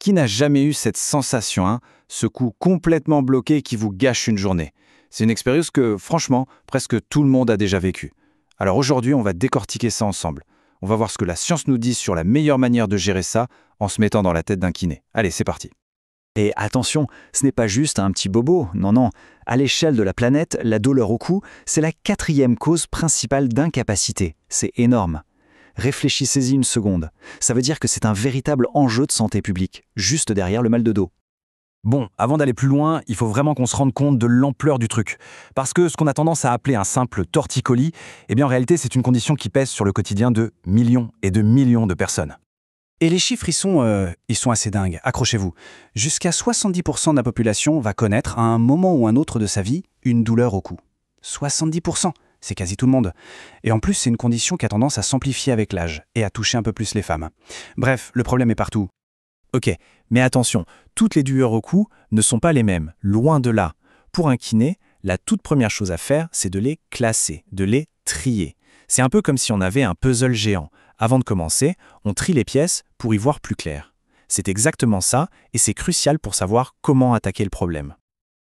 Qui n'a jamais eu cette sensation, hein, ce cou complètement bloqué qui vous gâche une journée? C'est une expérience que, franchement, presque tout le monde a déjà vécue. Alors aujourd'hui, on va décortiquer ça ensemble. On va voir ce que la science nous dit sur la meilleure manière de gérer ça en se mettant dans la tête d'un kiné. Allez, c'est parti. Et attention, ce n'est pas juste un petit bobo, non, non. À l'échelle de la planète, la douleur au cou, c'est la 4e cause principale d'incapacité. C'est énorme. Réfléchissez-y une seconde. Ça veut dire que c'est un véritable enjeu de santé publique, juste derrière le mal de dos. Bon, avant d'aller plus loin, il faut vraiment qu'on se rende compte de l'ampleur du truc. Parce que ce qu'on a tendance à appeler un simple torticolis, eh bien en réalité c'est une condition qui pèse sur le quotidien de millions et de millions de personnes. Et les chiffres, ils sont assez dingues, accrochez-vous. Jusqu'à 70% de la population va connaître, à un moment ou un autre de sa vie, une douleur au cou. 70%, c'est quasi tout le monde. Et en plus, c'est une condition qui a tendance à s'amplifier avec l'âge et à toucher un peu plus les femmes. Bref, le problème est partout. Ok, mais attention, toutes les douleurs au cou ne sont pas les mêmes, loin de là. Pour un kiné, la toute première chose à faire, c'est de les classer, de les trier. C'est un peu comme si on avait un puzzle géant. Avant de commencer, on trie les pièces pour y voir plus clair. C'est exactement ça, et c'est crucial pour savoir comment attaquer le problème.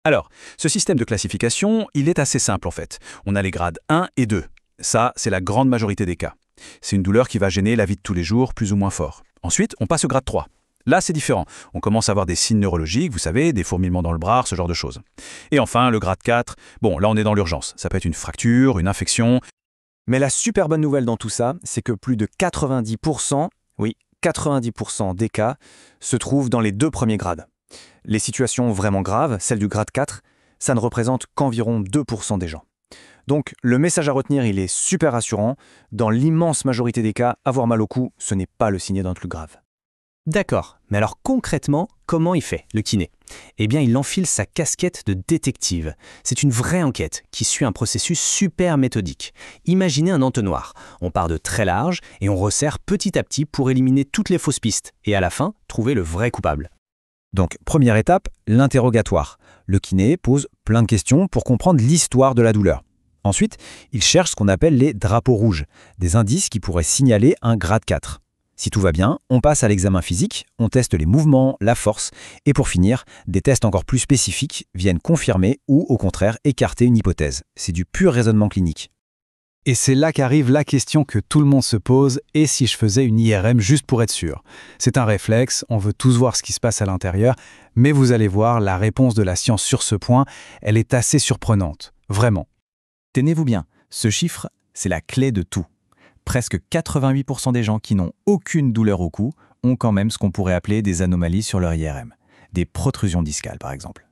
Alors, ce système de classification, il est assez simple en fait. On a les grades 1 et 2. Ça, c'est la grande majorité des cas. C'est une douleur qui va gêner la vie de tous les jours, plus ou moins fort. Ensuite, on passe au grade 3. Là, c'est différent. On commence à avoir des signes neurologiques, vous savez, des fourmillements dans le bras, ce genre de choses. Et enfin, le grade 4, bon, là on est dans l'urgence. Ça peut être une fracture, une infection. Mais la super bonne nouvelle dans tout ça, c'est que plus de 90%, oui, 90% des cas, se trouvent dans les 2 premiers grades. Les situations vraiment graves, celles du grade 4, ça ne représente qu'environ 2% des gens. Donc, le message à retenir, il est super rassurant. Dans l'immense majorité des cas, avoir mal au cou, ce n'est pas le signe d'un truc grave. D'accord, mais alors concrètement, comment il fait, le kiné? Eh bien, il enfile sa casquette de détective. C'est une vraie enquête qui suit un processus super méthodique. Imaginez un entonnoir. On part de très large et on resserre petit à petit pour éliminer toutes les fausses pistes et à la fin, trouver le vrai coupable. Donc, première étape, l'interrogatoire. Le kiné pose plein de questions pour comprendre l'histoire de la douleur. Ensuite, il cherche ce qu'on appelle les drapeaux rouges, des indices qui pourraient signaler un grade 4. Si tout va bien, on passe à l'examen physique, on teste les mouvements, la force, et pour finir, des tests encore plus spécifiques viennent confirmer ou au contraire écarter une hypothèse. C'est du pur raisonnement clinique. Et c'est là qu'arrive la question que tout le monde se pose, et si je faisais une IRM juste pour être sûr? C'est un réflexe, on veut tous voir ce qui se passe à l'intérieur, mais vous allez voir, la réponse de la science sur ce point, elle est assez surprenante, vraiment. Tenez-vous bien, ce chiffre, c'est la clé de tout. Presque 88% des gens qui n'ont aucune douleur au cou ont quand même ce qu'on pourrait appeler des anomalies sur leur IRM. Des protrusions discales, par exemple.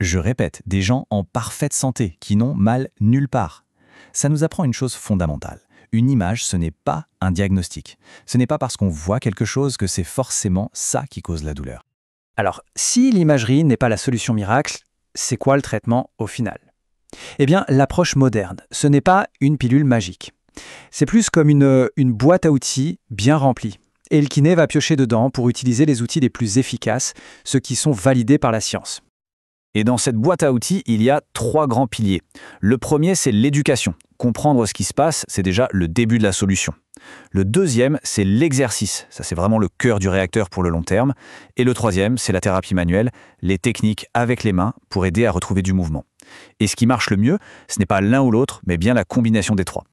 Je répète, des gens en parfaite santé qui n'ont mal nulle part. Ça nous apprend une chose fondamentale. Une image, ce n'est pas un diagnostic. Ce n'est pas parce qu'on voit quelque chose que c'est forcément ça qui cause la douleur. Alors, si l'imagerie n'est pas la solution miracle, c'est quoi le traitement au final? Eh bien, l'approche moderne, ce n'est pas une pilule magique. C'est plus comme une boîte à outils bien remplie. Et le kiné va piocher dedans pour utiliser les outils les plus efficaces, ceux qui sont validés par la science. Et dans cette boîte à outils, il y a 3 grands piliers. Le premier, c'est l'éducation. Comprendre ce qui se passe, c'est déjà le début de la solution. Le deuxième, c'est l'exercice. Ça, c'est vraiment le cœur du réacteur pour le long terme. Et le troisième, c'est la thérapie manuelle, les techniques avec les mains pour aider à retrouver du mouvement. Et ce qui marche le mieux, ce n'est pas l'un ou l'autre, mais bien la combinaison des 3.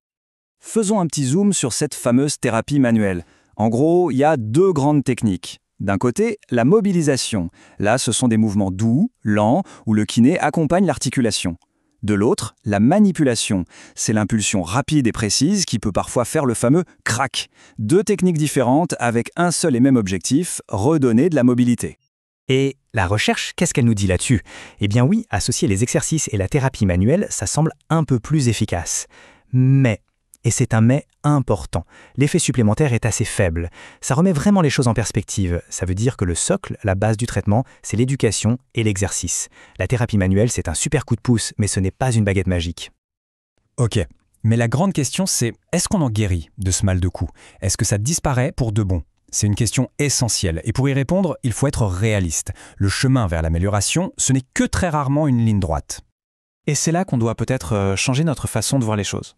Faisons un petit zoom sur cette fameuse thérapie manuelle. En gros, il y a 2 grandes techniques. D'un côté, la mobilisation. Là, ce sont des mouvements doux, lents, où le kiné accompagne l'articulation. De l'autre, la manipulation. C'est l'impulsion rapide et précise qui peut parfois faire le fameux « crack ». 2 techniques différentes avec un seul et même objectif, redonner de la mobilité. Et la recherche, qu'est-ce qu'elle nous dit là-dessus? Eh bien oui, associer les exercices et la thérapie manuelle, ça semble un peu plus efficace. Mais, et c'est un mais important, l'effet supplémentaire est assez faible. Ça remet vraiment les choses en perspective. Ça veut dire que le socle, la base du traitement, c'est l'éducation et l'exercice. La thérapie manuelle, c'est un super coup de pouce, mais ce n'est pas une baguette magique. Ok, mais la grande question c'est, est-ce qu'on en guérit de ce mal de cou? Est-ce que ça disparaît pour de bon? C'est une question essentielle, et pour y répondre, il faut être réaliste. Le chemin vers l'amélioration, ce n'est que très rarement une ligne droite. Et c'est là qu'on doit peut-être changer notre façon de voir les choses.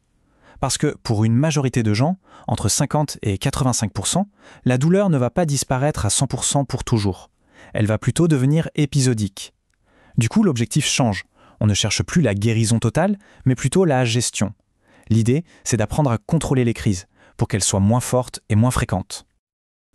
Parce que pour une majorité de gens, entre 50 et 85%, la douleur ne va pas disparaître à 100% pour toujours. elle va plutôt devenir épisodique. Du coup, l'objectif change. On ne cherche plus la guérison totale, mais plutôt la gestion. L'idée, c'est d'apprendre à contrôler les crises, pour qu'elles soient moins fortes et moins fréquentes.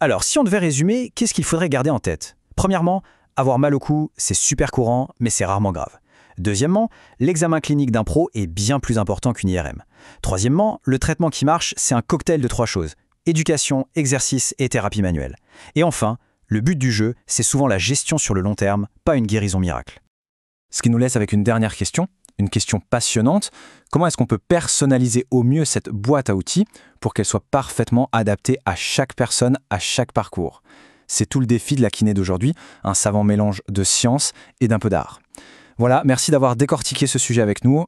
Alors, si on devait résumer, qu'est-ce qu'il faudrait garder en tête? Premièrement, avoir mal au cou, c'est super courant, mais c'est rarement grave. Deuxièmement, l'examen clinique d'un pro est bien plus important qu'une IRM. Troisièmement, le traitement qui marche, c'est un cocktail de 3 choses. Éducation, exercice et thérapie manuelle. Et enfin, le but du jeu, c'est souvent la gestion sur le long terme, pas une guérison miracle. Ce qui nous laisse avec une dernière question, une question passionnante. Comment est-ce qu'on peut personnaliser au mieux cette boîte à outils pour qu'elle soit parfaitement adaptée à chaque personne, à chaque parcours? C'est tout le défi de la kiné d'aujourd'hui, un savant mélange de science et d'un peu d'art. Voilà, merci d'avoir décortiqué ce sujet avec nous.